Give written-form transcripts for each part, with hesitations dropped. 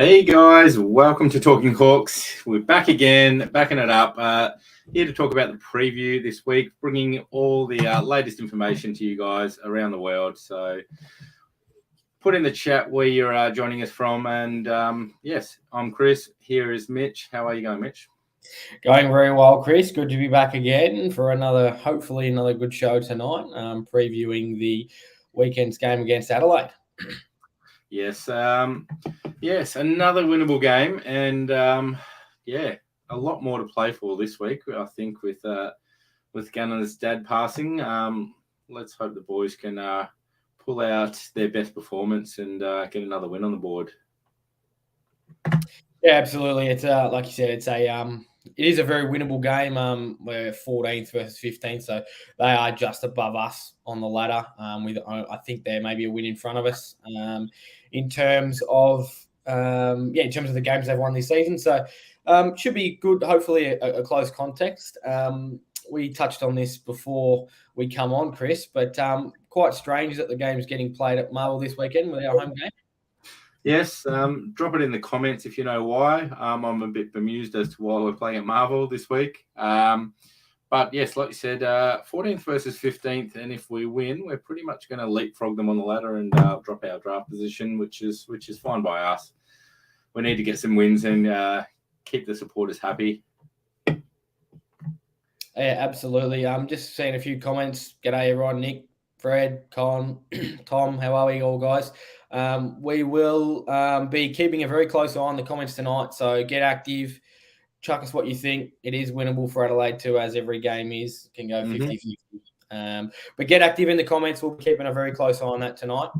Hey guys, welcome to Talking Hawks. We're back again, backing it up. Here to talk about the preview this week, bringing all the latest information to you guys around the world. So put in the chat where you're joining us from. And yes, I'm Chris. Here is Mitch. How are you going, Mitch? Going very well, Chris. Good to be back again for hopefully another good show tonight, previewing the weekend's game against Adelaide. Yes, yes, another winnable game, and a lot more to play for this week. I think with Gunnar's dad passing, let's hope the boys can pull out their best performance and get another win on the board. Yeah, absolutely. It's like you said, it is a very winnable game. We're 14th versus 15th, so they are just above us on the ladder. I think there may be a win in front of us. In terms of the games they've won this season, so should be good. Hopefully, a close context. We touched on this before we come on, Chris, but quite strange that the game's getting played at Marvel this weekend with our home game. Yes, drop it in the comments if you know why. I'm a bit bemused as to why we're playing at Marvel this week. But yes, like you said, 14th versus 15th, and if we win, we're pretty much going to leapfrog them on the ladder and drop our draft position, which is fine by us. We need to get some wins and keep the supporters happy. Yeah, absolutely. I'm just seeing a few comments. G'day, everyone. Nick, Fred, Con, Tom, how are we all, guys? We will be keeping a very close eye on the comments tonight, so get active. Chuck us what you think. It is winnable for Adelaide too, as every game is. Can go 50-50. But get active in the comments. We'll be keeping a very close eye on that tonight.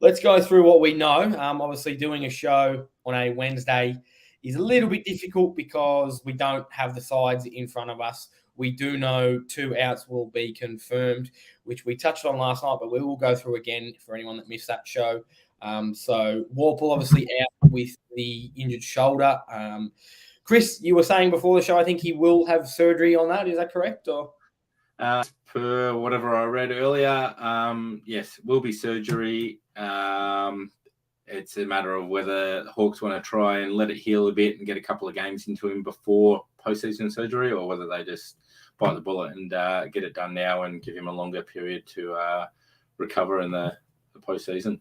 Let's go through what we know. Obviously, doing a show on a Wednesday is a little bit difficult because we don't have the sides in front of us. We do know 2 outs will be confirmed, which we touched on last night, but we will go through again for anyone that missed that show. So Warple obviously out with the injured shoulder. Chris, you were saying before the show, I think he will have surgery on that. Is that correct? Or per whatever I read earlier, yes, will be surgery. It's a matter of whether the Hawks want to try and let it heal a bit and get a couple of games into him before postseason surgery, or whether they just bite the bullet and get it done now and give him a longer period to recover in the postseason.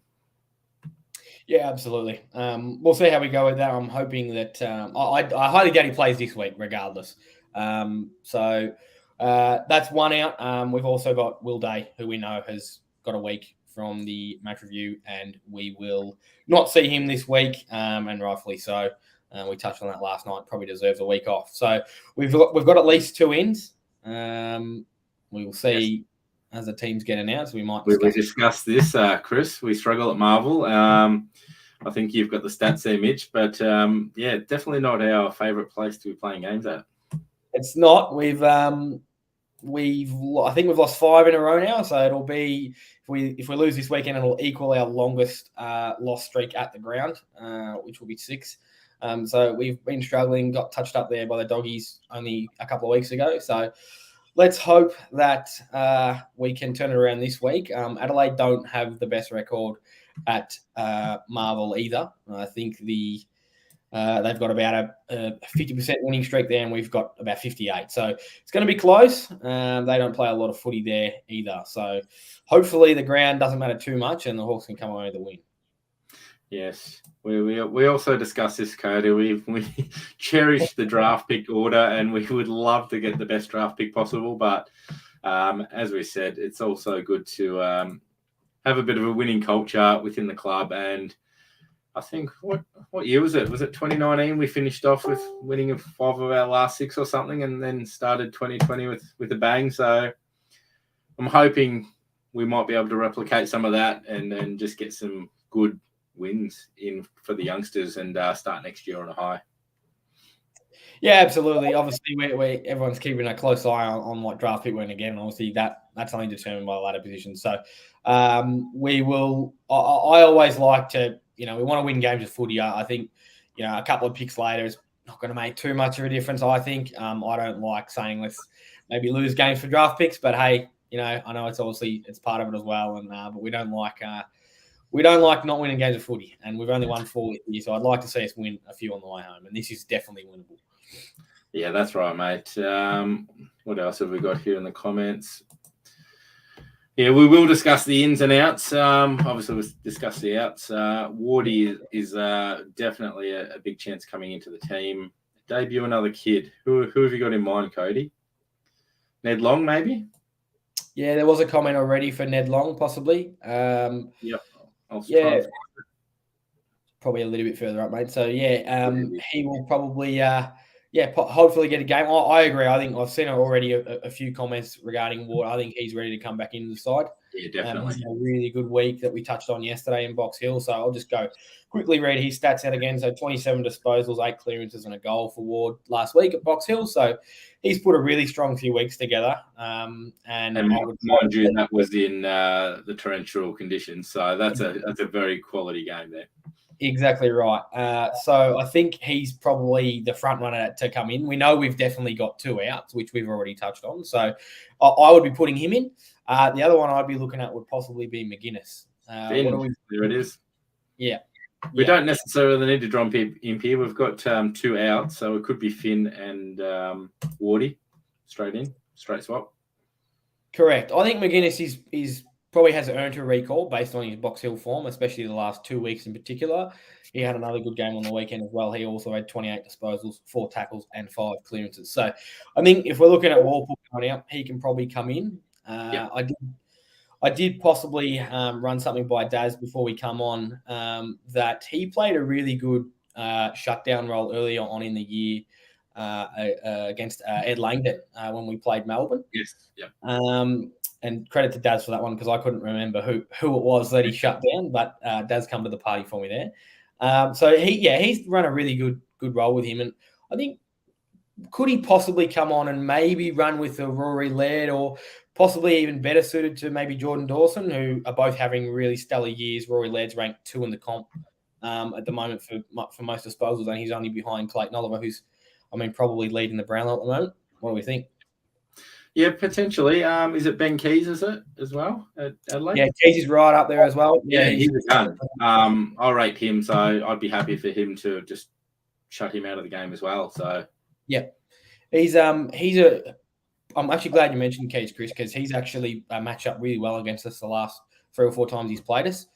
Yeah, absolutely. We'll see how we go with that. I'm hoping that I highly doubt he plays this week, regardless. So that's one out. We've also got Will Day, who we know has got a week from the match review, and we will not see him this week, and rightfully so. We touched on that last night. Probably deserves a week off. So we've got at least 2 ins. We will see as the teams get announced. We discussed this, Chris. We struggle at Marvel. I think you've got the stats there, Mitch. But yeah, definitely not our favourite place to be playing games at. It's not. I think we've lost 5 in a row now. So it'll be if we lose this weekend, it'll equal our longest loss streak at the ground, which will be 6. So we've been struggling, got touched up there by the doggies only a couple of weeks ago. So let's hope that we can turn it around this week. Adelaide don't have the best record at Marvel either. I think they've got about a 50% winning streak there, and we've got about 58. So it's going to be close. They don't play a lot of footy there either. So hopefully the ground doesn't matter too much and the Hawks can come away with the win. Yes, we also discussed this, Kodie. We cherish the draft pick order, and we would love to get the best draft pick possible. But as we said, it's also good to have a bit of a winning culture within the club. And I think what year was it? Was it 2019? We finished off with winning 5 of our last 6 or something, and then started 2020 with a bang. So I'm hoping we might be able to replicate some of that and then just get some good wins in for the youngsters and start next year on a high. Yeah, absolutely. Obviously, everyone's keeping a close eye on what draft pick win again. Obviously, that's only determined by the ladder position. So we will. I always like to, we want to win games of footy. I think, a couple of picks later is not going to make too much of a difference. I think. I don't like saying let's maybe lose games for draft picks, but hey, I know it's obviously it's part of it as well. And but we don't like we don't like not winning games of footy, and we've only won 4 this year, so I'd like to see us win a few on the way home, and this is definitely winnable. Yeah, that's right, mate. What else have we got here in the comments? Yeah, we will discuss the ins and outs. Obviously, we'll discuss the outs. Wardy is definitely a big chance coming into the team. Debut another kid. Who have you got in mind, Kodie? Ned Long, maybe? Yeah, there was a comment already for Ned Long, possibly. Yep. Yeah, probably a little bit further up, mate. So, he will probably, hopefully get a game. I agree. I think I've seen already a few comments regarding Ward. I think he's ready to come back into the side. Yeah, definitely. He's had a really good week that we touched on yesterday in Box Hill. So I'll just go quickly read his stats out again. So 27 disposals, 8 clearances, and a goal for Ward last week at Box Hill. So he's put a really strong few weeks together. And mind you, that was in the torrential conditions. So that's a very quality game there. Exactly right. So I think he's probably the front runner to come in. We know we've definitely got 2 outs, which we've already touched on. So I would be putting him in. The other one I'd be looking at would possibly be McGuinness. There it is. Yeah. We don't necessarily need to drop Impey. We've got 2 outs, so it could be Finn and Wardy straight swap. Correct. I think McGuinness is probably has earned a recall based on his Box Hill form, especially the last 2 weeks in particular. He had another good game on the weekend as well. He also had 28 disposals, 4 tackles, and 5 clearances. So I think if we're looking at Walpole coming out, he can probably come in. I did possibly run something by Daz before we come on that he played a really good shutdown role earlier on in the year against Ed Langdon when we played Melbourne. Yes. Yeah. And credit to Daz for that one because I couldn't remember who it was that he shut down, but Daz come to the party for me there. So he's run a really good role with him, and I think could he possibly come on and maybe run with a Rory Laird or possibly even better suited to maybe Jordan Dawson, who are both having really stellar years. Rory Laird's ranked 2 in the comp at the moment for most disposals, and he's only behind Clayton Oliver, who's, probably leading the Brownlow at the moment. What do we think? Yeah, potentially. Is it Ben Keys, is it, as well, at Adelaide? Yeah, Keys is right up there as well. Yeah, he's a gun. I'll rate him, so I'd be happy for him to just shut him out of the game as well. So yeah, I'm actually glad you mentioned Keys, Chris, because he's actually matched up really well against us the last 3 or 4 times he's played us.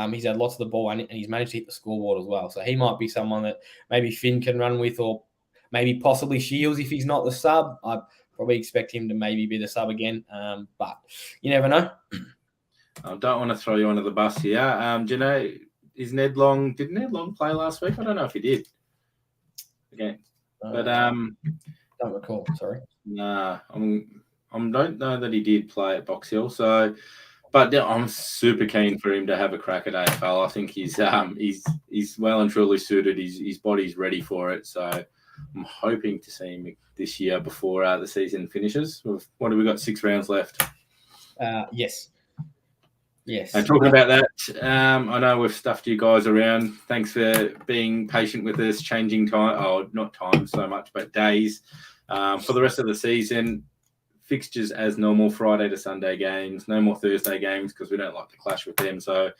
He's had lots of the ball and he's managed to hit the scoreboard as well. So he might be someone that maybe Finn can run with, or maybe possibly Shields if he's not the sub. I probably expect him to maybe be the sub again, but you never know. I don't want to throw you under the bus here. Do you know, did Ned Long play last week? I don't know if he did. Okay. But don't recall, sorry. Nah, I don't know that he did play at Box Hill. So, but I'm super keen for him to have a crack at AFL. I think he's well and truly suited. His body's ready for it. So I'm hoping to see him this year before the season finishes. What have we got? 6 rounds left. Yes. And talking about that, I know we've stuffed you guys around. Thanks for being patient with us, changing time. Oh, not time so much, but days. For the rest of the season, fixtures as normal, Friday to Sunday games. No more Thursday games because we don't like to clash with them. So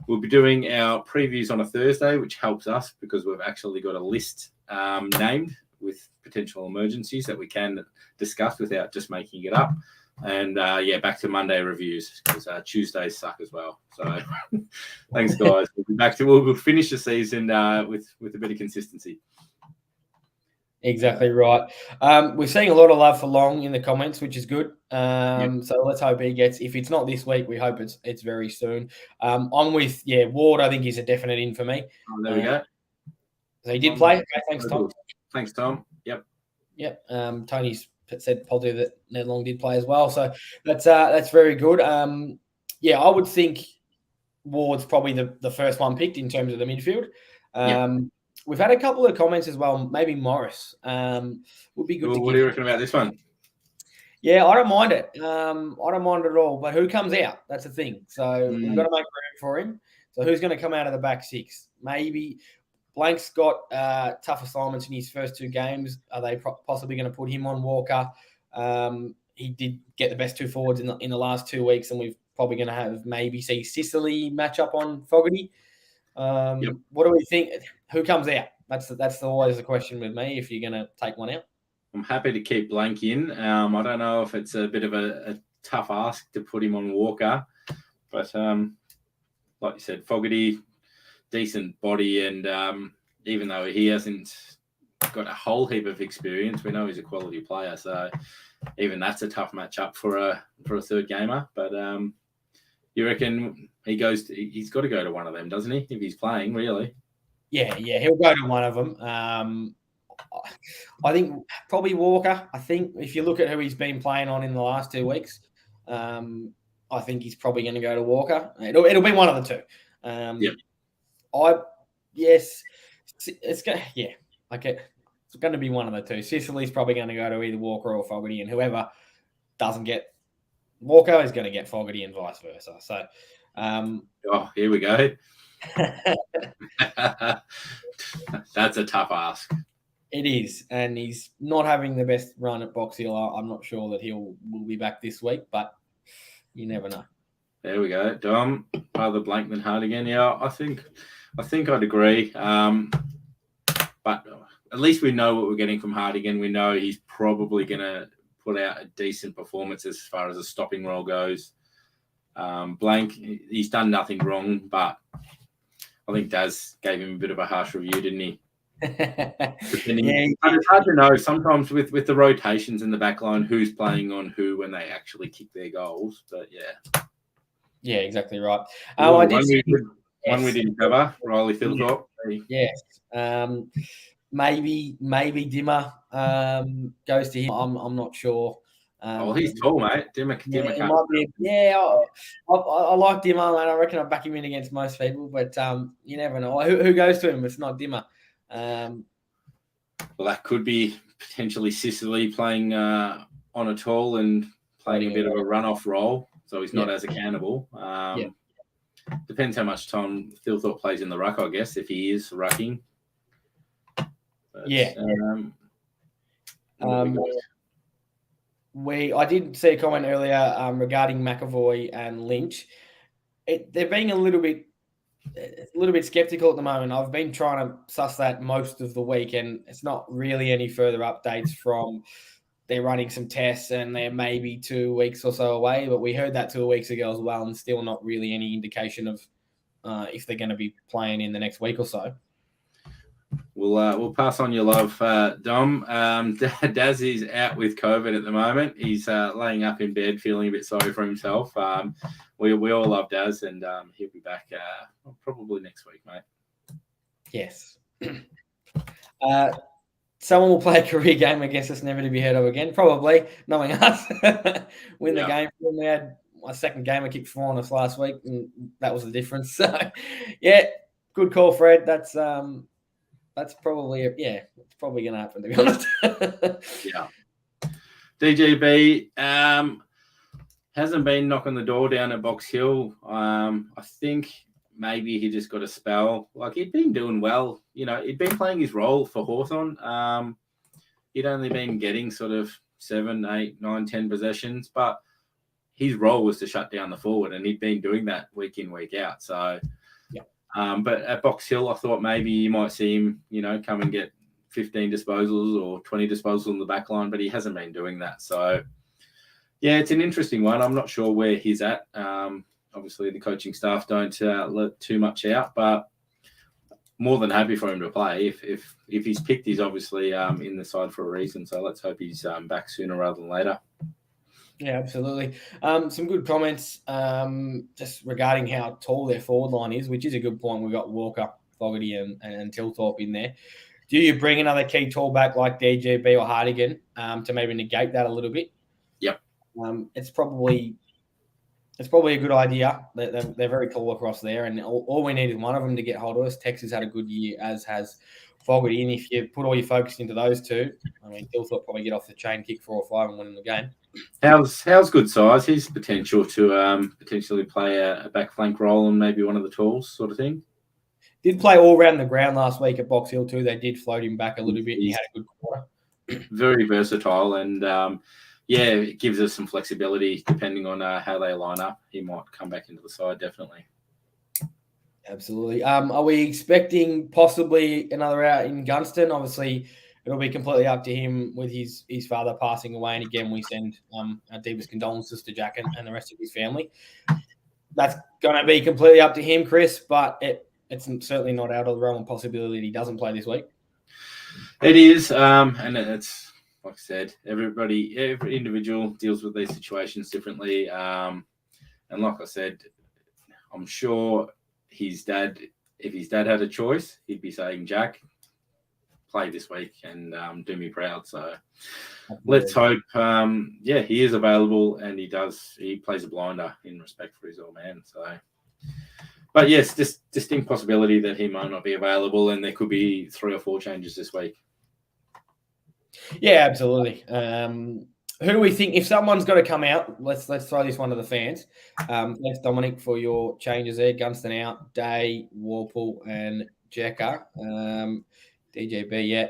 we'll be doing our previews on a Thursday, which helps us because we've actually got a list named with potential emergencies that we can discuss without just making it up. And back to Monday reviews because Tuesdays suck as well. So thanks, guys. We'll be back to we'll finish the season with a bit of consistency. Exactly right. We're seeing a lot of love for Long in the comments, which is good. So let's hope he gets. If it's not this week, we hope it's very soon. I'm with Ward. I think he's a definite in for me. Oh, there we go. So he did play. Okay, thanks, Tom. Thanks, Tom. Yep. Tony's said positive that Ned Long did play as well. So that's very good. I would think Ward's probably the first one picked in terms of the midfield. We've had a couple of comments as well. Maybe Morris would be good. What do you reckon about this one? Yeah, I don't mind it. I don't mind it at all. But who comes out? That's the thing. So we've got to make room for him. So who's going to come out of the back 6? Maybe Blank's got tough assignments in his first 2 games. Are they possibly going to put him on Walker? He did get the best 2 forwards in the last 2 weeks, and we've probably going to have maybe see Sicily match up on Fogarty. Yep. What do we think? Who comes out? That's always the question with me if you're going to take one out. I'm happy to keep Blank in. I don't know if it's a bit of a tough ask to put him on Walker, but like you said, Fogarty, decent body, and even though he hasn't got a whole heap of experience, we know he's a quality player. So even that's a tough matchup for a third gamer. But you reckon he's got to go to one of them, doesn't he? If he's playing, really? Yeah, he'll go to one of them. I think probably Walker. I think if you look at who he's been playing on in the last 2 weeks, I think he's probably going to go to Walker. It'll be one of the two. It's going to be one of the two. Sicily's probably going to go to either Walker or Fogarty, and whoever doesn't get Walker is going to get Fogarty, and vice versa. So, here we go. That's a tough ask. It is, and he's not having the best run at Box Hill. I'm not sure that will be back this week, but you never know. There we go. Dom, rather blank than Hartigan. Yeah, I think I'd agree. But at least we know what we're getting from Hartigan. We know he's probably going to put out a decent performance as far as the stopping role goes. Blank, he's done nothing wrong, but I think Daz gave him a bit of a harsh review, didn't he? It's hard to know sometimes with the rotations in the back line who's playing on who when they actually kick their goals. But yeah, exactly right. One we didn't cover, Riley Philthorpe. Yes, maybe Dimmer goes to him. I'm not sure. He's tall, mate. Dimmer might be. I like Dimmer, and I reckon I back him in against most people. But you never know who goes to him. It's not Dimmer. Well, that could be potentially Sicily playing on a tall and playing a bit of a run-off role, so he's not as accountable. Depends how much time Philthorpe plays in the ruck, I guess, if he is rucking. But, I did see a comment earlier regarding McAvoy and Lynch. They're being a little bit skeptical at the moment. I've been trying to suss that most of the week, and it's not really any further updates from. They're running some tests, and they're maybe 2 weeks or so away. But we heard that 2 weeks ago as well, and still not really any indication of if they're going to be playing in the next week or so. We'll pass on your love, Dom. Daz is out with COVID at the moment. He's laying up in bed, feeling a bit sorry for himself. We all love Daz, and he'll be back probably next week, mate. Yes. Someone will play a career game against us, never to be heard of again. Probably, knowing us, win the game. We had my second game. I kicked 4 on us last week, and that was the difference. So, good call, Fred. That's probably it's probably going to happen, to be honest. DGB hasn't been knocking the door down at Box Hill. I think maybe he just got a spell. Like, he'd been doing well. He'd been playing his role for Hawthorn. He'd only been getting sort of 7, 8, 9, 10 possessions, but his role was to shut down the forward, and he'd been doing that week in, week out. So, but at Box Hill, I thought maybe you might see him, come and get 15 disposals or 20 disposals on the back line, but he hasn't been doing that. So, it's an interesting one. I'm not sure where he's at. Obviously, the coaching staff don't let too much out, but more than happy for him to play. If he's picked, he's obviously in the side for a reason. So let's hope he's back sooner rather than later. Yeah, absolutely. Some good comments just regarding how tall their forward line is, which is a good point. We've got Walker, Fogarty, and Tilthorpe in there. Do you bring another key tall back like DGB or Hartigan to maybe negate that a little bit? Yep. It's probably a good idea. They're very tall across there, and all we need is one of them to get hold of us. Tex has had a good year, as has Fogarty, and if you put all your focus into those two, Tilthorpe probably get off the chain, kick 4 or 5 and win the game. How's good size? His potential to potentially play a back flank role and maybe one of the talls sort of thing. Did play all around the ground last week at Box Hill too. They did float him back a little bit, and he had a good quarter. Very versatile, and yeah, it gives us some flexibility depending on how they line up. He might come back into the side, definitely. Absolutely. Are we expecting possibly another out in Gunston? Obviously, it'll be completely up to him with his father passing away. And again, we send our deepest condolences to Jack and the rest of his family. That's going to be completely up to him, Chris, but it's certainly not out of the realm of possibility he doesn't play this week. It is, and it's like I said, every individual deals with these situations differently. And like I said, I'm sure his dad, if his dad had a choice, he'd be saying, Jack, play this week and do me proud. So let's hope, he is available and he plays a blinder in respect for his old man. So, but yes, distinct possibility that he might not be available and there could be 3 or 4 changes this week. Yeah, absolutely. Who do we think, if someone's got to come out, let's throw this one to the fans. Thanks, Dominic, for your changes there. Gunston out, Day, Warple, and Jekka. DJB,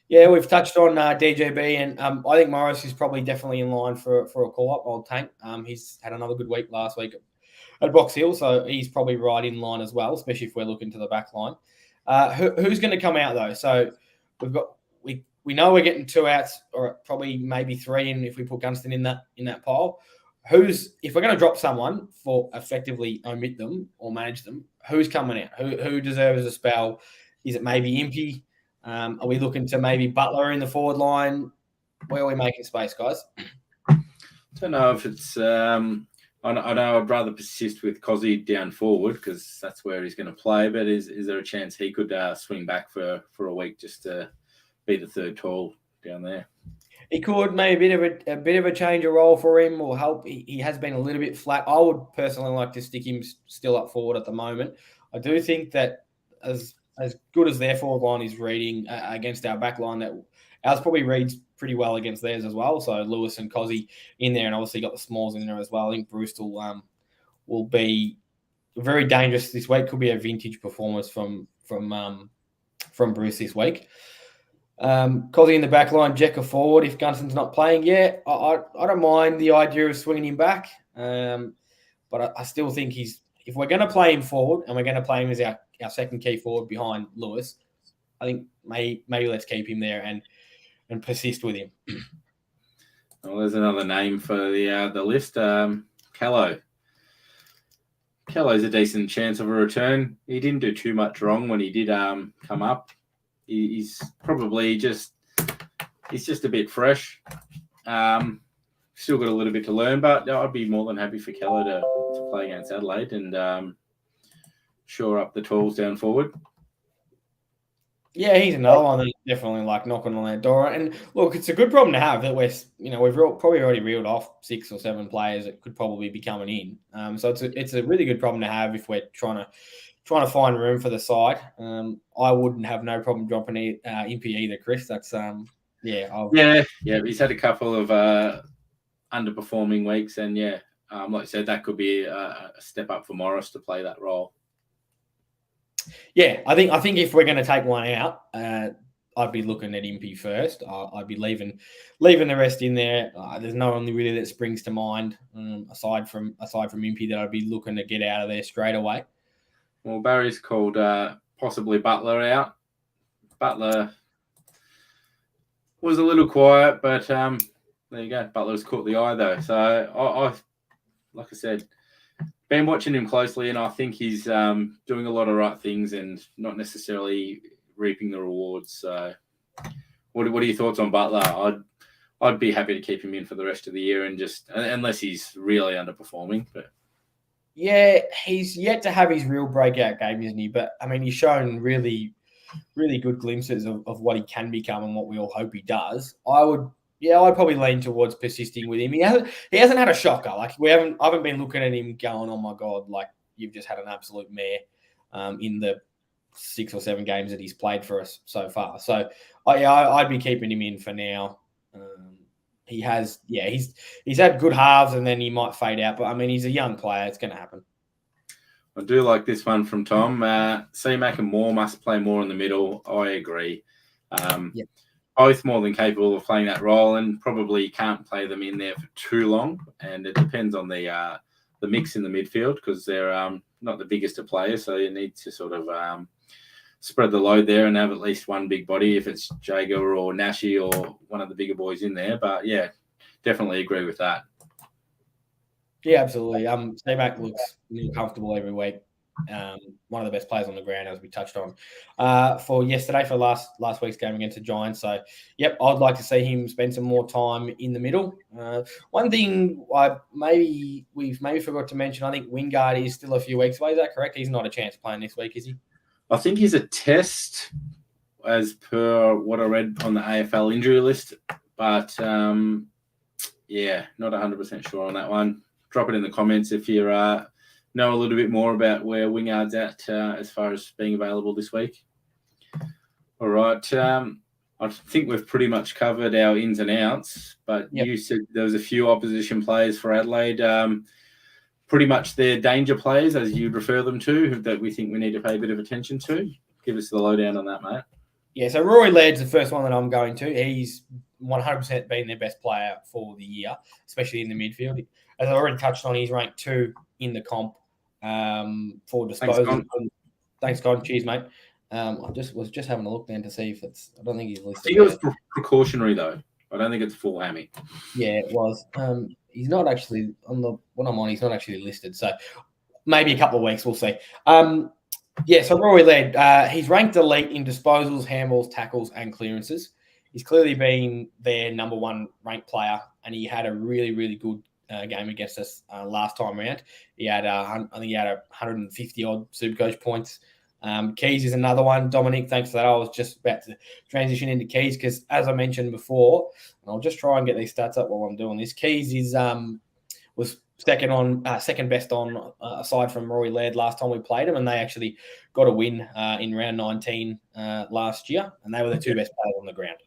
yeah, we've touched on DJB, and I think Morris is probably definitely in line for a call-up, old tank. He's had another good week last week at Box Hill, so he's probably right in line as well, especially if we're looking to the back line. Who's going to come out, though? So we know we're getting 2 outs, or probably maybe 3, and if we put Gunston in that pile, if we're going to drop someone for effectively omit them or manage them, who's coming out? Who deserves a spell? Is it maybe Impey? Are we looking to maybe Butler in the forward line? Where are we making space, guys? I don't know if it's. I know I'd rather persist with Kodie down forward because that's where he's going to play. But is there a chance he could swing back for a week just to be the third tall down there? He could, maybe a bit of a change of role for him or help. He has been a little bit flat. I would personally like to stick him still up forward at the moment. I do think that as good as their forward line is reading against our back line, that ours probably reads pretty well against theirs as well. So Lewis and Kodie in there, and obviously got the Smalls in there as well. I think Bruce will be very dangerous this week. Could be a vintage performance from Bruce this week. Kodie in the back line, Jekka forward. If Gunston's not playing yet, I don't mind the idea of swinging him back. But I still think if we're going to play him forward and we're going to play him as our second key forward behind Lewis, I think maybe let's keep him there and persist with him. Well, there's another name for the list. Callow. Callow's a decent chance of a return. He didn't do too much wrong when he did come up. He's probably just a bit fresh. Still got a little bit to learn, but I'd be more than happy for Callow to play against Adelaide and shore up the tools down forward. Yeah, he's another one that's definitely like knocking on that door. And look, it's a good problem to have that we've probably already reeled off 6 or 7 players that could probably be coming in. So it's a really good problem to have if we're trying to find room for the side. I wouldn't have no problem dropping Impey either, Chris. That's he's had a couple of underperforming weeks, and like I said, that could be a step up for Morris to play that role. Yeah, I think if we're going to take one out, I'd be looking at Impey first. I'd be leaving the rest in there. There's no one really that springs to mind aside from Impey that I'd be looking to get out of there straight away. Well, Barry's called possibly Butler out. Butler was a little quiet, but there you go. Butler's caught the eye though. So I like I said, been watching him closely, and I think he's doing a lot of right things and not necessarily reaping the rewards. So, what are your thoughts on Butler? I'd be happy to keep him in for the rest of the year, and just unless he's really underperforming. But yeah, he's yet to have his real breakout game, isn't he? But I mean, he's shown really, really good glimpses of what he can become and what we all hope he does. I'd probably lean towards persisting with him. He hasn't had a shocker. Like I haven't been looking at him going, oh my God, like you've just had an absolute mare in the 6 or 7 games that he's played for us so far. So I'd be keeping him in for now. He's had good halves and then he might fade out. But I mean, he's a young player. It's going to happen. I do like this one from Tom. C-Mac and Moore must play more in the middle. I agree. both more than capable of playing that role, and probably can't play them in there for too long. And it depends on the mix in the midfield, because they're not the biggest of players, so you need to sort of spread the load there and have at least one big body if it's Jager or Nashi or one of the bigger boys in there. But yeah, definitely agree with that. Yeah, absolutely. C-Mac looks really comfortable every week. One of the best players on the ground, as we touched on for yesterday, for last week's game against the Giants. So, yep, I'd like to see him spend some more time in the middle. One thing we've forgot to mention, I think Wingard is still a few weeks away. Is that correct? He's not a chance playing this week, is he? I think he's a test, as per what I read on the AFL injury list. But, yeah, not 100% sure on that one. Drop it in the comments if you know a little bit more about where Wingard's at as far as being available this week. All right. I think we've pretty much covered our ins and outs, but yep. You said there was a few opposition players for Adelaide. Pretty much their danger players, as you'd refer them to, that we think we need to pay a bit of attention to. Give us the lowdown on that, mate. Yeah, so Rory Laird's the first one that I'm going to. He's 100% been their best player for the year, especially in the midfield. As I already touched on, he's ranked 2 in the comp for disposal. Thanks, Con. Cheers, mate. I was just having a look then to see if it's. I don't think he's listed. I think it was precautionary though. I don't think it's full hammy. Yeah, it was. He's not actually on the one I'm on. He's not actually listed. So maybe a couple of weeks, we'll see. Yeah. So Rory Laird, he's ranked elite in disposals, handballs, tackles, and clearances. He's clearly been their number 1 ranked player, and he had a really, really good game against us last time around. He had, I think he had 150 odd Supercoach points. Keys is another one. Dominic, thanks for that. I was just about to transition into Keys because, as I mentioned before, and I'll just try and get these stats up while I'm doing this. Keys is was second best on aside from Rory Laird last time we played him, and they actually got a win in round 19 last year, and they were the 2 best players on the ground.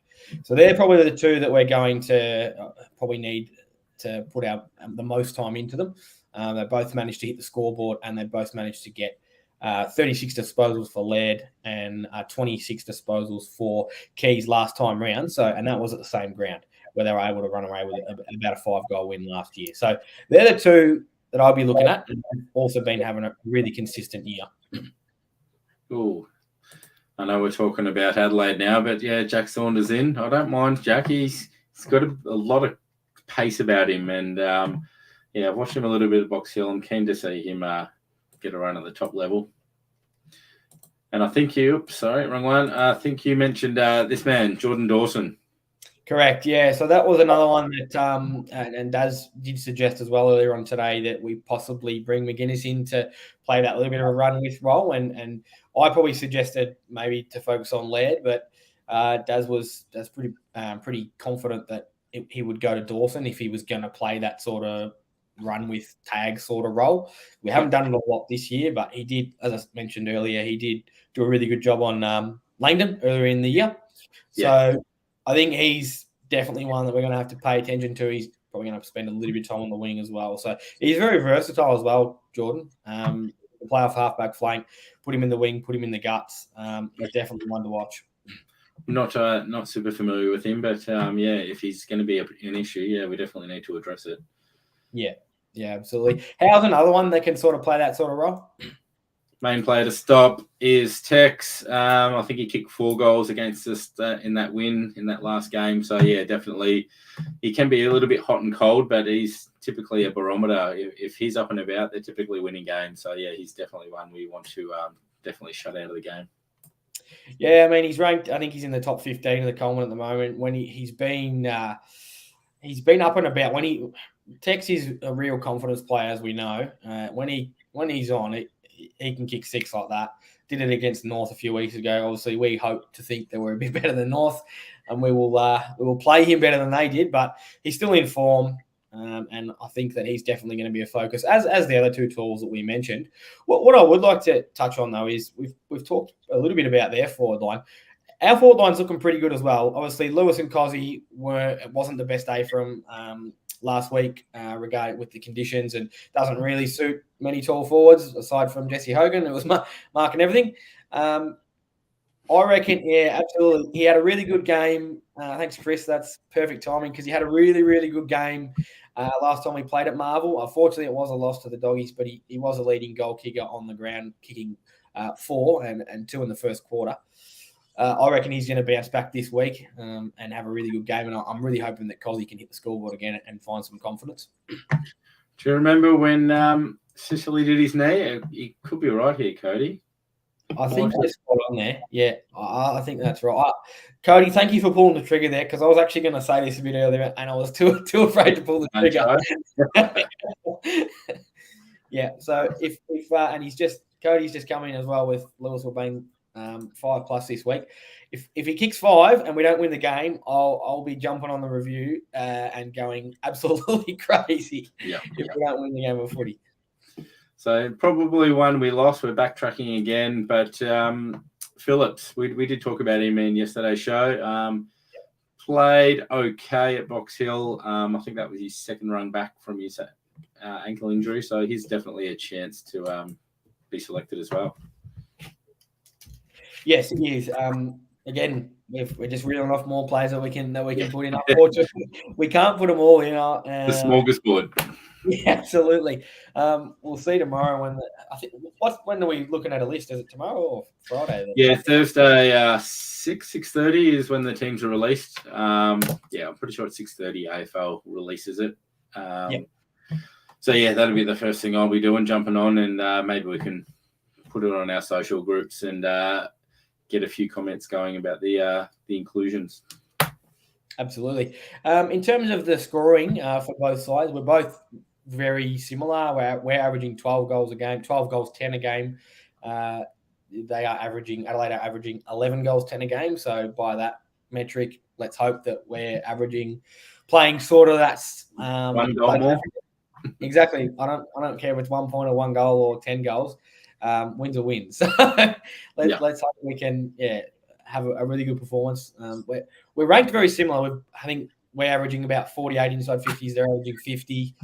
So they're probably the 2 that we're going to probably need to put the most time into them. They both managed to hit the scoreboard, and they both managed to get 36 disposals for Laird and 26 disposals for Keys last time round. So, and that was at the same ground where they were able to run away with about a 5-goal win last year. So they're the 2 that I'll be looking at, and also been having a really consistent year. Cool. I know we're talking about Adelaide now, but yeah, Jack Saunders in. I don't mind Jack. He's got a lot of pace about him, and yeah, I've watched him a little bit at Box Hill. I'm keen to see him get a run at the top level. And I think wrong one. I think you mentioned this man, Jordan Dawson. Correct, yeah. So that was another one that, and Daz did suggest as well earlier on today that we possibly bring McGuinness in to play that little bit of a run with role. And I probably suggested maybe to focus on Laird, but Daz was pretty confident that he would go to Dawson if he was going to play that sort of run with tag sort of role. We haven't done it a lot this year, but he did, as I mentioned earlier, he did do a really good job on Langdon earlier in the year. So I think he's definitely one that we're going to have to pay attention to. He's probably going to have to spend a little bit of time on the wing as well. So he's very versatile as well, Jordan. Play off halfback flank, put him in the wing, put him in the guts. He's definitely one to watch. Not super familiar with him, but yeah, if he's going to be an issue, yeah, we definitely need to address it. Yeah, absolutely. How's another one that can sort of play that sort of role? Main player to stop is Tex. I think he kicked 4 goals against us in that win in that last game. So, yeah, definitely he can be a little bit hot and cold, but he's typically a barometer. If he's up and about, they're typically winning games. So, yeah, he's definitely one we want to definitely shut out of the game. Yeah, I mean, he's ranked, I think he's in the top 15 of the Coleman at the moment. When he's been up and about. Tex is a real confidence player, as we know. When he's on it, he can kick 6 like that. Did it against North a few weeks ago. Obviously, we hope to think that we're a bit better than North, and we will play him better than they did. But he's still in form, and I think that he's definitely going to be a focus, as the other 2 tools that we mentioned. What I would like to touch on though is we've talked a little bit about their forward line. Our forward line's looking pretty good as well. Obviously, Lewis and Kodie it wasn't the best day for them last week regarding with the conditions, and doesn't really suit many tall forwards aside from Jesse Hogan. It was Mark and everything. I reckon, yeah, absolutely. He had a really good game Thanks, Chris. That's perfect timing because he had a really, really good game last time we played at Marvel. Unfortunately, it was a loss to the Doggies, but he was a leading goal kicker on the ground, kicking 4 and 2 in the first quarter. I reckon he's going to bounce back this week and have a really good game, and I'm really hoping that Kodie can hit the scoreboard again and find some confidence. Do you remember when Sicily did his knee? He could be right here, Kodie. I think you're spot on there. Yeah, I think that's right. Kodie, thank you for pulling the trigger there because I was actually going to say this a bit earlier and I was too afraid to pull the trigger. Yeah, so if and Kodie's just come in as well with Lewis being 5+ this week. If he kicks 5 and we don't win the game, I'll be jumping on the review and going absolutely crazy if we don't win the game of footy. So probably one we lost. We're backtracking again, but Phillips, we did talk about him in yesterday's show. Played okay at Box Hill. I think that was his second run back from his ankle injury, so he's definitely a chance to be selected as well. Yes, he is. Again, we're just reeling off more players that we can put in. Unfortunately, we can't put them all in. The smorgasbord. Yeah, absolutely. We'll see tomorrow when are we looking at a list? Is it tomorrow or Friday? Yeah, Thursday, 6:30 is when the teams are released. I'm pretty sure it's 6:30 AFL releases it. So that'll be the first thing I'll be doing, jumping on, and maybe we can put it on our social groups and get a few comments going about the inclusions. Absolutely. In terms of the scoring for both sides, we're both very similar. We're averaging 12 goals a game, 12 goals 10 a game. Adelaide are averaging 11 goals 10 a game. So by that metric, let's hope that we're playing sort of that's 1 goal more. Exactly. I don't care if it's 1 point or 1 goal or 10 goals. Wins are wins. So let's hope we can have a really good performance. We're ranked very similar. I think we're averaging about 48 inside 50s. They're averaging 50.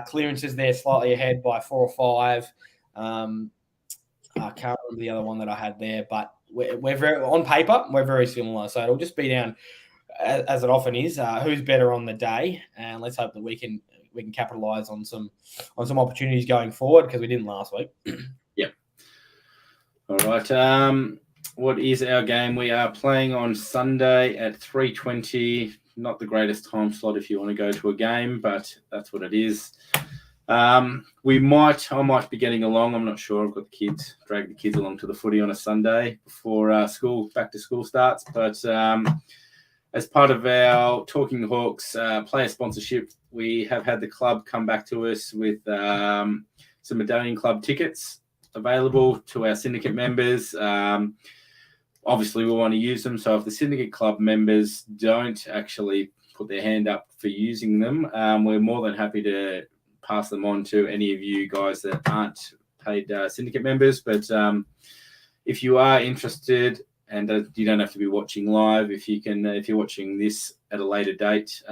Clearances there slightly ahead by 4 or 5. I can't remember the other one that I had there, but we're very on paper. We're very similar. So it'll just be down, as it often is, who's better on the day, and let's hope that we can capitalise on some opportunities going forward because we didn't last week. Yep. All right. What is our game? We are playing on Sunday at 3:20. Not the greatest time slot if you want to go to a game, but that's what it is. I might be getting along. I'm not sure. I've got the kids, drag the kids along to the footy on a Sunday before back to school starts. But as part of our Talking Hawks player sponsorship, we have had the club come back to us with some Medallion Club tickets available to our syndicate members. Obviously, we want to use them. So if the syndicate club members don't actually put their hand up for using them, we're more than happy to pass them on to any of you guys that aren't paid syndicate members. But if you are interested, and you don't have to be watching live, if you're watching this at a later date,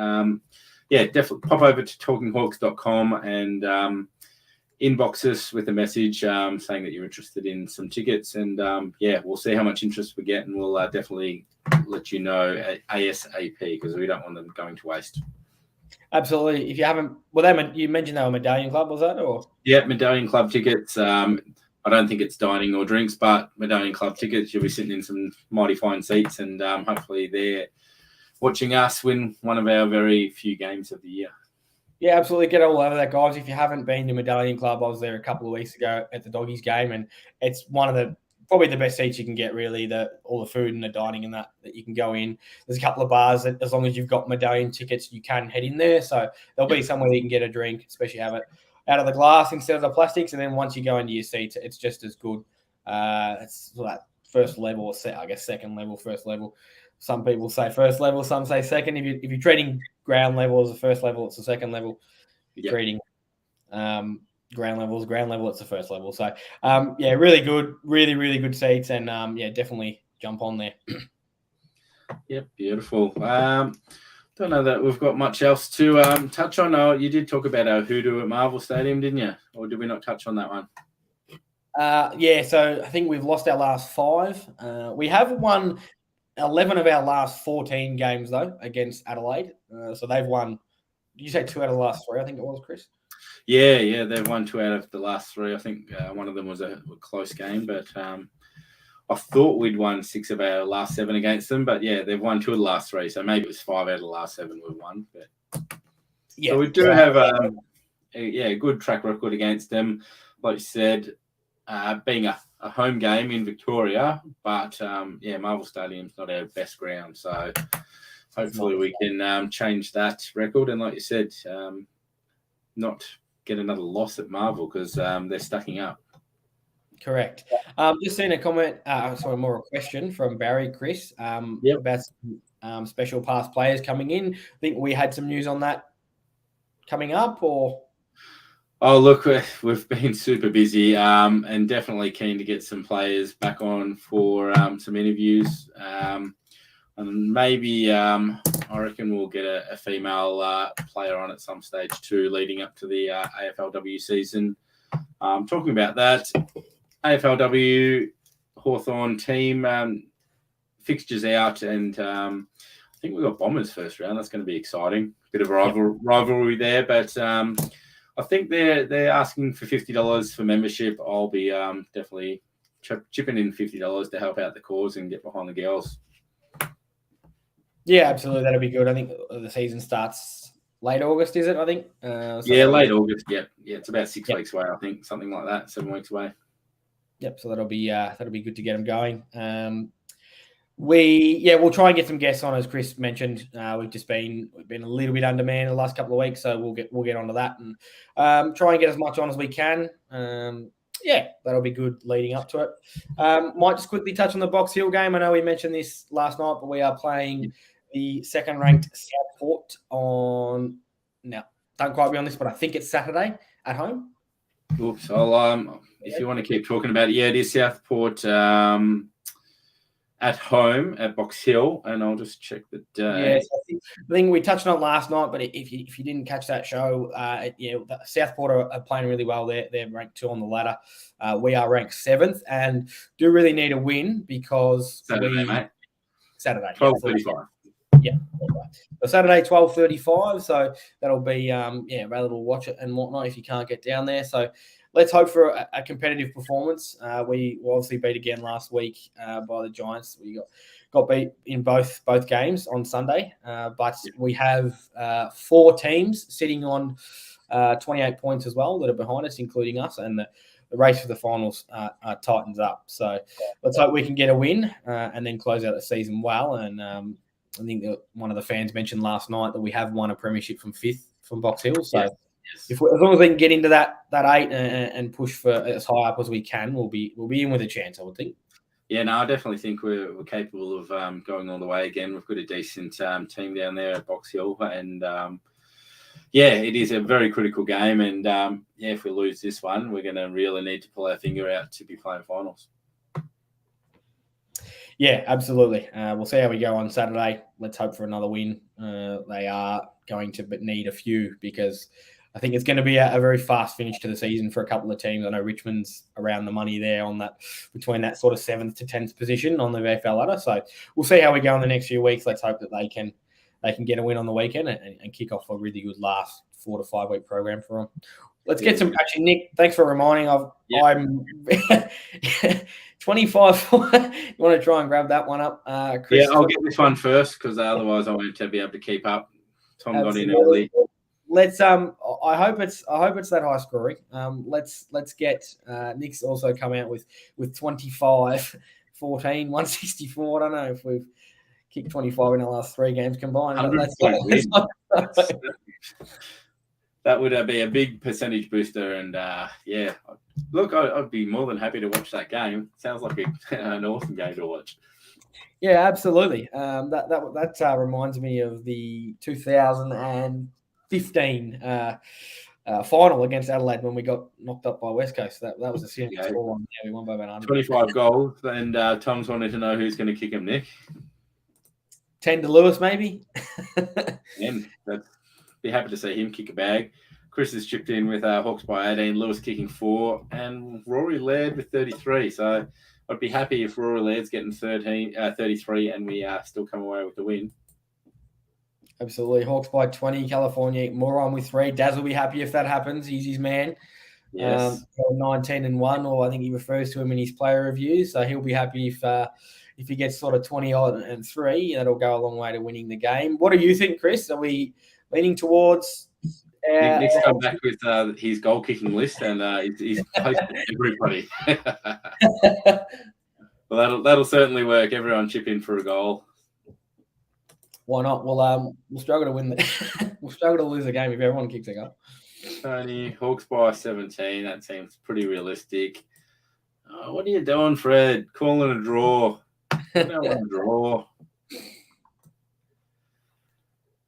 definitely pop over to talkinghawks.com and inbox us with a message saying that you're interested in some tickets, and we'll see how much interest we get, and we'll definitely let you know ASAP because we don't want them going to waste. Absolutely. If you haven't, you mentioned they were Medallion Club, was that? Or Medallion Club tickets. I don't think it's dining or drinks, but Medallion Club tickets. You'll be sitting in some mighty fine seats, and hopefully they're watching us win one of our very few games of the year. Yeah, absolutely. Get all over that, guys. If you haven't been to Medallion Club, I was there a couple of weeks ago at the Doggies game, and it's one of probably the best seats you can get, really, all the food and the dining and that you can go in. There's a couple of bars that, as long as you've got Medallion tickets, you can head in there. So there'll be somewhere you can get a drink, especially have it out of the glass instead of the plastics. And then once you go into your seats, it's just as good. It's like first level, or second level, first level. Some people say first level, some say second. If you're treating ground level as the first level, it's the second level. If you're treating ground level, it's the first level. So, really good, really, really good seats, and definitely jump on there. Yep, beautiful. Don't know that we've got much else to touch on. Oh, you did talk about our hoodoo at Marvel Stadium, didn't you? Or did we not touch on that one? So I think we've lost our last 5. We have won 11 of our last 14 games, though, against Adelaide. So they've won, did you say 2 out of the last 3, I think it was, Chris? Yeah, they've won 2 out of the last 3. I think one of them was a close game, but I thought we'd won 6 of our last 7 against them. But yeah, they've won 2 of the last 3, so maybe it was 5 out of the last 7 we've won. But yeah, so we do have a good track record against them. Like you said, being a home game in Victoria, but Marvel Stadium's not our best ground, so hopefully we can change that record. And like you said, not get another loss at Marvel because they're stacking up. Correct. Just seen a comment, more a question from Barry, Chris, about some special past players coming in. I think we had some news on that coming up, or? Oh, look, we've been super busy and definitely keen to get some players back on for some interviews. And maybe I reckon we'll get a female player on at some stage too, leading up to the AFLW season. Talking about that, AFLW Hawthorn team fixtures out, and I think we've got Bombers first round. That's going to be exciting. Bit of a rivalry there, but I think they're asking for $50 for membership. I'll be definitely chipping in $50 to help out the cause and get behind the girls. Yeah, absolutely. That'll be good. I think the season starts late August, is it? I think. Late August. Yeah. It's about 6 weeks away. I think something like that. 7 weeks away. Yep. So that'll be good to get them going. We'll try and get some guests on, as Chris mentioned. We've been a little bit undermanned the last couple of weeks, so we'll get onto that and try and get as much on as we can. That'll be good leading up to it. Might just quickly touch on the Box Hill game. I know we mentioned this last night, but we are playing the second-ranked Southport on. Now, don't quote me on this, but I think it's Saturday at home. Oops. I'll if you want to keep talking about it, it is Southport at home at Box Hill, and I'll just check the day. Yes, I think we touched on it last night, but if you didn't catch that show, Southport are playing really well. They're ranked 2 on the ladder. We are ranked 7th, and do really need a win because Saturday, 12:35. Yeah, so Saturday 12:35. So that'll be available to watch it and whatnot if you can't get down there. So let's hope for a competitive performance. We obviously beat again last week by the Giants. We got beat in both games on Sunday, but we have 4 teams sitting on 28 points as well that are behind us, including us, and the race for the finals tightens up. So let's hope we can get a win and then close out the season well. And I think that one of the fans mentioned last night that we have won a premiership from 5th from Box Hill. So as long as we can get into that 8 and push for as high up as we can, we'll be in with a chance, I would think. Yeah, no, I definitely think we're capable of going all the way again. We've got a decent team down there at Box Hill, and it is a very critical game. And if we lose this one, we're going to really need to pull our finger out to be playing finals. Yeah, absolutely. We'll see how we go on Saturday. Let's hope for another win. They are going to need a few because I think it's going to be a very fast finish to the season for a couple of teams. I know Richmond's around the money there on that, between that sort of 7th to 10th position on the VFL ladder. So we'll see how we go in the next few weeks. Let's hope that they can get a win on the weekend and kick off a really good last 4 to 5 week program for them. Let's get some. Actually, Nick, thanks for reminding. I'm 25. You want to try and grab that one up, Chris? Yeah, I'll get this one first because otherwise I won't be able to keep up. Tom got in early. Let's. I hope it's that high scoring. Let's get. Nick's also come out with 25, 14, 164. I don't know if we've kicked 25 in the last 3 games combined. That would be a big percentage booster, and look, I'd be more than happy to watch that game. Sounds like an awesome game to watch. Yeah, absolutely. That reminds me of the 2015 final against Adelaide when we got knocked up by West Coast. That was a serious score. We won by about 100. 25 goals, and Tom's wanted to know who's going to kick him, Nick. 10 to Lewis, maybe. And be happy to see him kick a bag. Chris has chipped in with Hawks by 18, Lewis kicking 4, and Rory Laird with 33. So I I'd be happy if Rory Laird's getting 33 and we still come away with the win. Absolutely. Hawks by 20, Kalifornia Moron with 3. Daz will be happy if that happens. He's his man. Yes. 19-1, or I think he refers to him in his player reviews. So he'll be happy if he gets sort of 20-3. That'll go a long way to winning the game. What do you think, Chris? Are we leaning towards... Nick's come back with his goal kicking list, and he's posted everybody. Well, that'll certainly work. Everyone chip in for a goal. Why not? We'll struggle to win we'll struggle to lose a game if everyone kicks a goal. Tony, Hawks by 17. That seems pretty realistic. What are you doing, Fred? Calling a draw. I don't want to draw.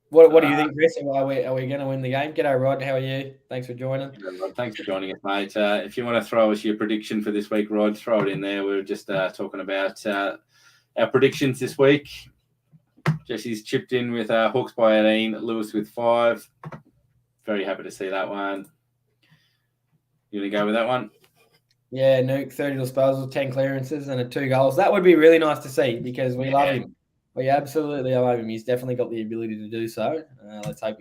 What do you think, Chris? Are we going to win the game? G'day, Rod. How are you? Thanks for joining. Thanks for joining us, mate. If you want to throw us your prediction for this week, Rod, throw it in there. We were just talking about our predictions this week. Jesse's chipped in with Hawks by 18, Lewis with 5. Very happy to see that one. You going to go with that one? Yeah, Nuke, 30 disposals, 10 clearances, and 2 goals. That would be really nice to see because we love him. We absolutely love him. He's definitely got the ability to do so. Let's hope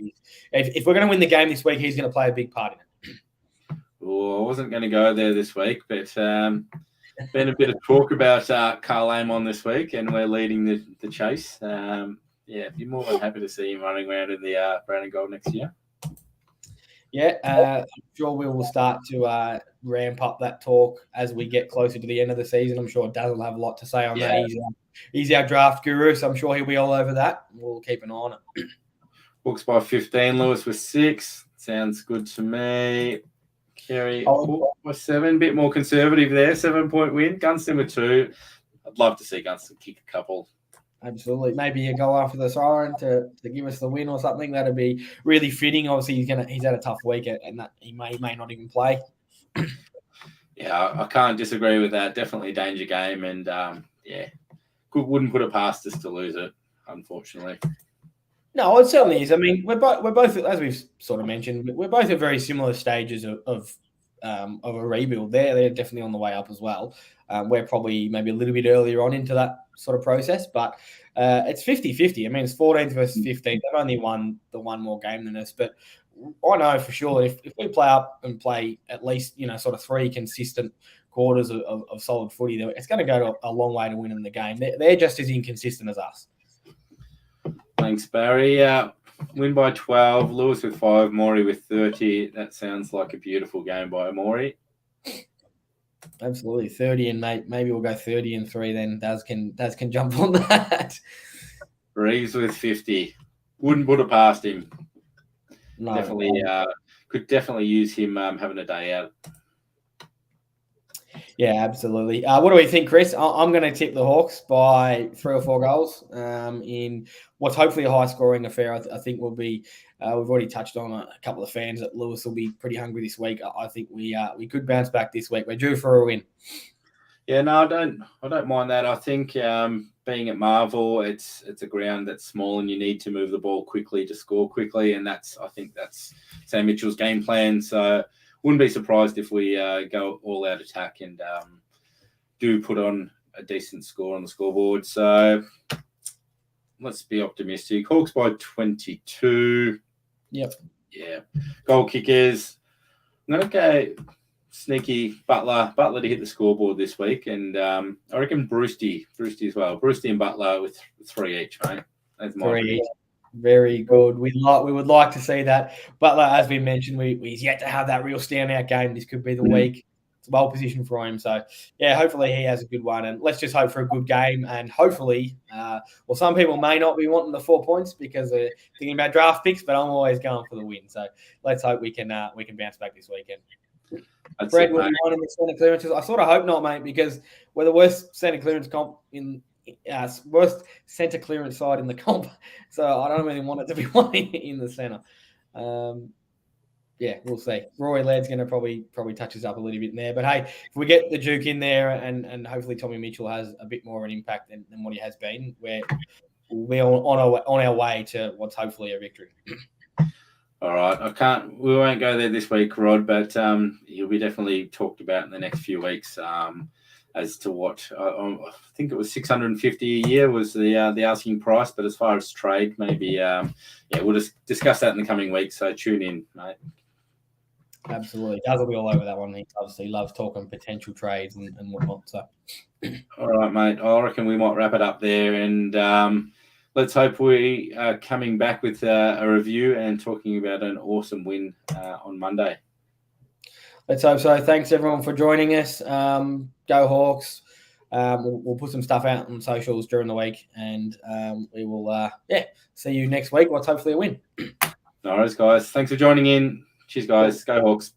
if we're going to win the game this week, he's going to play a big part in it. Well, I wasn't going to go there this week, but been a bit of talk about Carl Amon this week, and we're leading the chase. Be more than happy to see him running around in the brown and gold next year. Yeah, I'm sure we will start to ramp up that talk as we get closer to the end of the season. I'm sure Daz will have a lot to say on that. He's our draft guru, so I'm sure he'll be all over that. We'll keep an eye on it. Hawks by 15, Lewis with 6. Sounds good to me. Kerry by 7, bit more conservative there. 7-point win. Gunston with 2. I'd love to see Gunston kick a couple. Absolutely. Maybe a goal after the siren to give us the win or something. That'd be really fitting. Obviously, he's had a tough week, and that he may not even play. Yeah, I can't disagree with that. Definitely a danger game, and wouldn't put it past us to lose it, unfortunately. No, it certainly is. I mean, we're both, as we've sort of mentioned, we're both at very similar stages of a rebuild. They're definitely on the way up as well. We're probably maybe a little bit earlier on into that sort of process, but it's 50-50. I mean, it's 14th versus 15th. They've only won the one more game than us, but I know for sure if we play up and play at least, sort of 3 consistent quarters of solid footy, it's going to go a long way to winning the game. They're just as inconsistent as us. Thanks, Barry. Win by 12, Lewis with 5, Maury with 30. That sounds like a beautiful game by Maury. Absolutely. 30 and maybe we'll go 30-3 then. Daz can jump on that. Reeves with 50. Wouldn't put it past him. No, could definitely use him having a day out. Yeah, absolutely. What do we think, Chris? I'm going to tip the Hawks by 3 or 4 goals in what's hopefully a high-scoring affair. I think we'll be. We've already touched on a couple of fans that Lewis will be pretty hungry this week. I think we could bounce back this week. We're due for a win. Yeah, no, I don't mind that. I think being at Marvel, it's a ground that's small and you need to move the ball quickly to score quickly, and I think that's Sam Mitchell's game plan. So wouldn't be surprised if we go all out attack and do put on a decent score on the scoreboard. So let's be optimistic. Hawks by 22. Yep. Yeah. Goal kickers. I'm going to go sneaky Butler to hit the scoreboard this week. And I reckon Brewsty as well. Brewsty and Butler with 3 each, mate. That's my 3 each. Very good. We would like to see that. Butler, as we mentioned, he's yet to have that real standout game. This could be the week. It's a well positioned for him. So, yeah, hopefully he has a good one. And let's just hope for a good game. And hopefully, some people may not be wanting the 4 points because they're thinking about draft picks, but I'm always going for the win. So let's hope we can bounce back this weekend. Fred will be in the centre clearances. I sort of hope not, mate, because we're the worst centre clearance comp worst centre clearance side in the comp. So I don't really want it to be one in the centre. We'll see. Rory Laird's going to probably touch us up a little bit in there. But, hey, if we get the Duke in there and hopefully Tommy Mitchell has a bit more of an impact than what he has been, we'll be on our way to what's hopefully a victory. All right. We won't go there this week, Rod, but he'll be definitely talked about in the next few weeks. as to what I think it was 650 a year was the asking price. But as far as trade, maybe we'll just discuss that in the coming weeks. So tune in, mate. Absolutely. Doug will be all over that one. He obviously loves talking potential trades and whatnot. So, all right, mate. I reckon we might wrap it up there, and let's hope we are coming back with a review and talking about an awesome win on Monday. Let's hope so. Thanks everyone for joining us. Go Hawks. We'll put some stuff out on socials during the week, and we will see you next week. What's hopefully a win. No worries, guys. Thanks for joining in. Cheers, guys. Go Hawks.